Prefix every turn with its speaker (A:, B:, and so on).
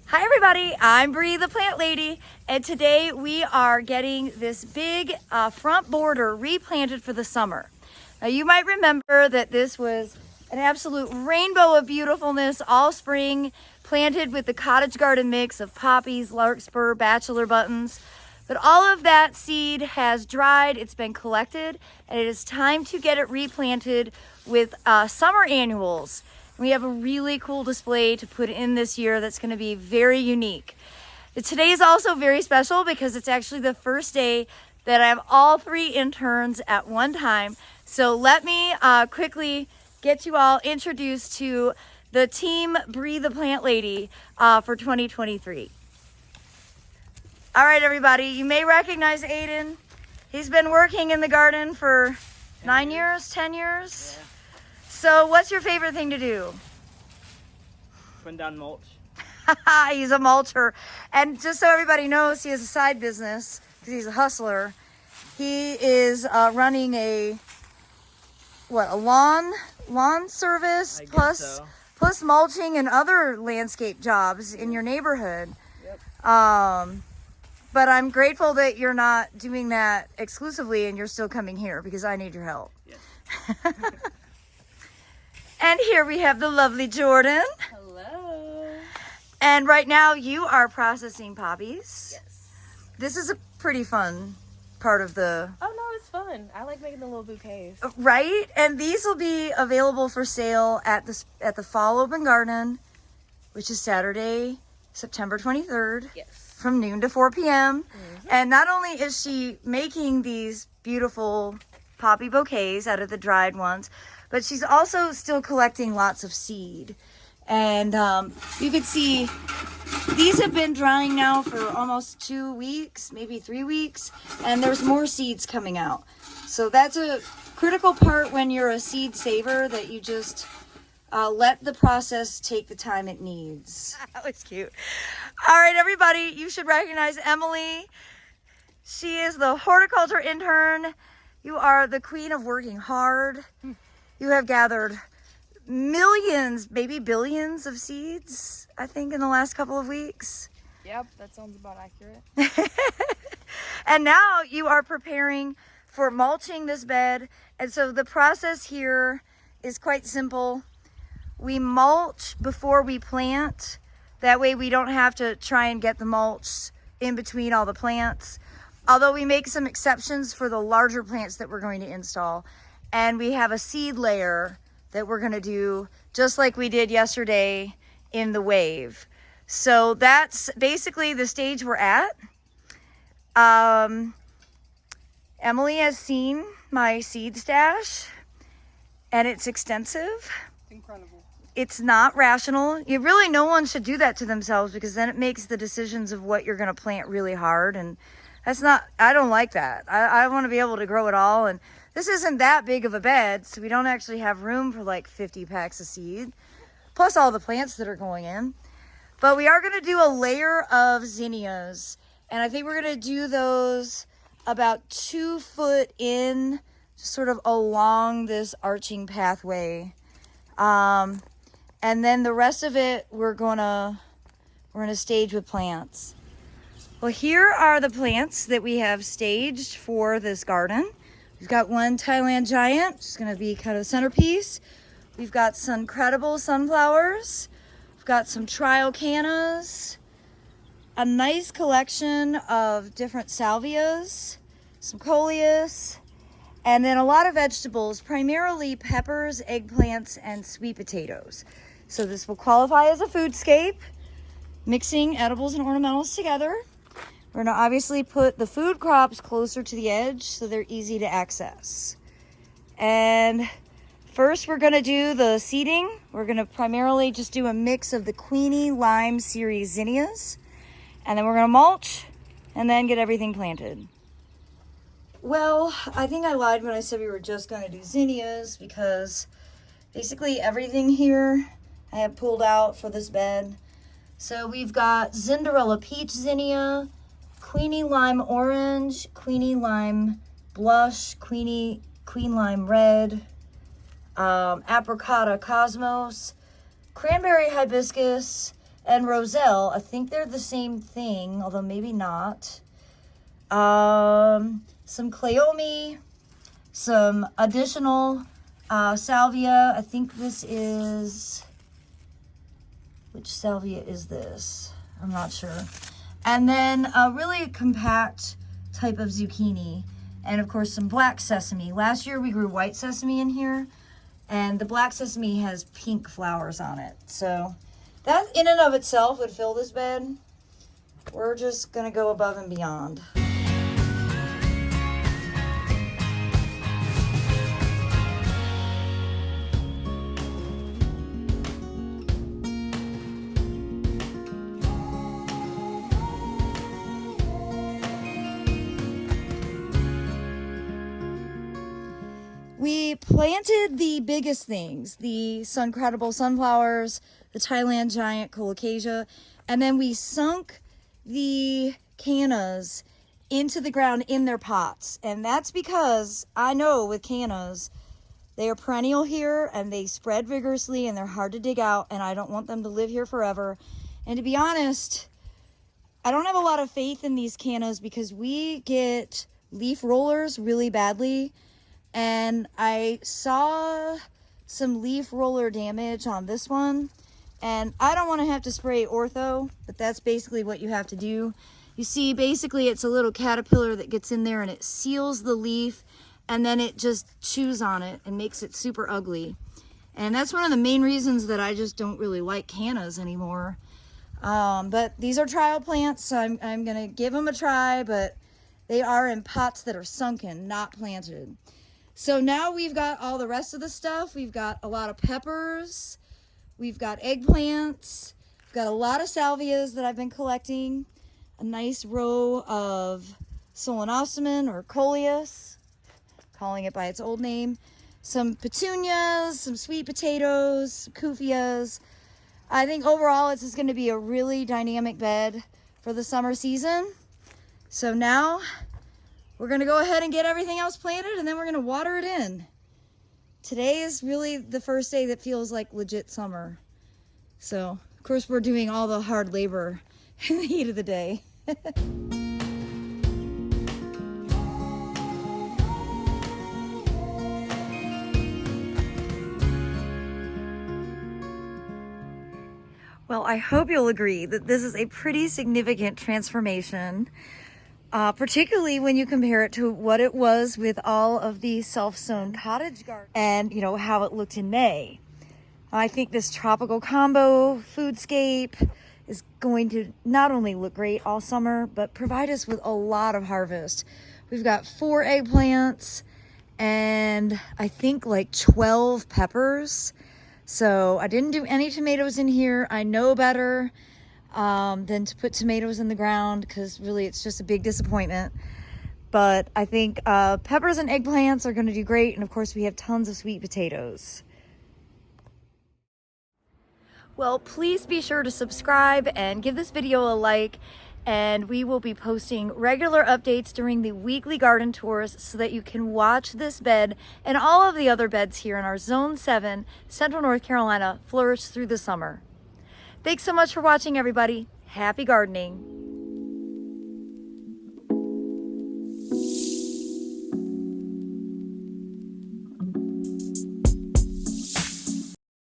A: Hi everybody, I'm Bree the Plant Lady, and today we are getting this big front border replanted for the summer. Now you might remember that this was an absolute rainbow of beautifulness all spring, planted with the cottage garden mix of poppies, larkspur, bachelor buttons. But all of that seed has dried, it's been collected, and it is time to get it replanted with summer annuals. We have a really cool display to put in this year that's going to be very unique. Today is also very special because it's actually the first day that I have all 3 interns at one time. So let me quickly get you all introduced to the team Bree the Plant Lady for 2023. All right, everybody, you may recognize Aiden. He's been working in the garden for 10 years. Yeah. So what's your favorite thing to do?
B: Putting down mulch.
A: He's a mulcher. And just so everybody knows, he has a side business because he's a hustler. He is running a lawn service plus mulching and other landscape jobs in your neighborhood.
B: Yep.
A: But I'm grateful that you're not doing that exclusively and you're still coming here because I need your help.
B: Yes.
A: And here we have the lovely Jordan.
C: Hello.
A: And right now you are processing poppies.
C: Yes.
A: This is a pretty fun part of the...
C: Oh no, it's fun. I like making the little bouquets.
A: Right? And these will be available for sale at the Fall Open Garden, which is Saturday, September 23rd.
C: Yes.
A: From noon to 4 p.m. Mm-hmm. And not only is she making these beautiful poppy bouquets out of the dried ones, but she's also still collecting lots of seed. And you can see these have been drying now for almost 2 weeks, maybe 3 weeks, and there's more seeds coming out. So that's a critical part when you're a seed saver, that you just let the process take the time it needs. That was cute. All right, everybody, you should recognize Emily. She is the horticulture intern. You are the queen of working hard. You have gathered millions, maybe billions of seeds, I think, in the last couple of weeks.
C: Yep, that sounds about accurate.
A: And now you are preparing for mulching this bed. And so the process here is quite simple. We mulch before we plant. That way we don't have to try and get the mulch in between all the plants. Although we make some exceptions for the larger plants that we're going to install. And we have a seed layer that we're going to do just like we did yesterday in the wave. So that's basically the stage we're at. Emily has seen my seed stash and it's extensive.
C: Incredible.
A: It's not rational. No one should do that to themselves, because then it makes the decisions of what you're going to plant really hard. And I don't like that. I want to be able to grow it all. And this isn't that big of a bed, so we don't actually have room for like 50 packs of seed, plus all the plants that are going in. But we are going to do a layer of zinnias, and I think we're going to do those about 2 foot in, just sort of along this arching pathway. And then the rest of it, we're going to stage with plants. Well, here are the plants that we have staged for this garden. We've got one Thailand giant, which is going to be kind of the centerpiece. We've got Suncredible sunflowers. We've got some trial cannas, a nice collection of different salvias, some coleus, and then a lot of vegetables, primarily peppers, eggplants, and sweet potatoes. So this will qualify as a foodscape, mixing edibles and ornamentals together. We're going to obviously put the food crops closer to the edge so they're easy to access. And first we're going to do the seeding. We're going to primarily just do a mix of the Queenie Lime Series zinnias. And then we're going to mulch and then get everything planted. Well, I think I lied when I said we were just going to do zinnias, because basically everything here I have pulled out for this bed. So we've got Cinderella Peach Zinnia, Queenie Lime Orange, Queenie Lime Blush, Queen Lime Red, Apricota Cosmos, Cranberry Hibiscus, and roselle. I think they're the same thing, although maybe not. Some cleome, some additional salvia. I think this is, which salvia is this? I'm not sure. And then a really compact type of zucchini. And of course some black sesame. Last year we grew white sesame in here, and the black sesame has pink flowers on it. So that in and of itself would fill this bed. We're just gonna go above and beyond. We planted the biggest things, the Suncredible sunflowers, the Thailand giant Colocasia, and then we sunk the cannas into the ground in their pots. And that's because I know with cannas, they are perennial here and they spread vigorously and they're hard to dig out, and I don't want them to live here forever. And to be honest, I don't have a lot of faith in these cannas because we get leaf rollers really badly. And I saw some leaf roller damage on this one, and I don't want to have to spray ortho, but that's basically what you have to do. You see, basically it's a little caterpillar that gets in there and it seals the leaf, and then it just chews on it and makes it super ugly. And that's one of the main reasons that I just don't really like cannas anymore. But these are trial plants, so I'm gonna give them a try, but they are in pots that are sunken, not planted. So now we've got all the rest of the stuff. We've got a lot of peppers. We've got eggplants. We've got a lot of salvias that I've been collecting. A nice row of solenostemon or coleus, calling it by its old name. Some petunias, some sweet potatoes, some kufiyas. I think overall it's just going to be a really dynamic bed for the summer season. So now we're going to go ahead and get everything else planted, and then we're going to water it in. Today is really the first day that feels like legit summer. So, of course, we're doing all the hard labor in the heat of the day. Well, I hope you'll agree that this is a pretty significant transformation. Particularly when you compare it to what it was with all of the self-sown cottage gardens and, you know, how it looked in May. I think this tropical combo Foodscape is going to not only look great all summer, but provide us with a lot of harvest. We've got 4 eggplants and I think like 12 peppers. So I didn't do any tomatoes in here. I know better than to put tomatoes in the ground, because really it's just a big disappointment. But I think peppers and eggplants are going to do great, and of course we have tons of sweet potatoes. Well, please be sure to subscribe and give this video a like, and we will be posting regular updates during the weekly garden tours so that you can watch this bed and all of the other beds here in our Zone 7, Central North Carolina, flourish through the summer. Thanks so much for watching, everybody. Happy gardening.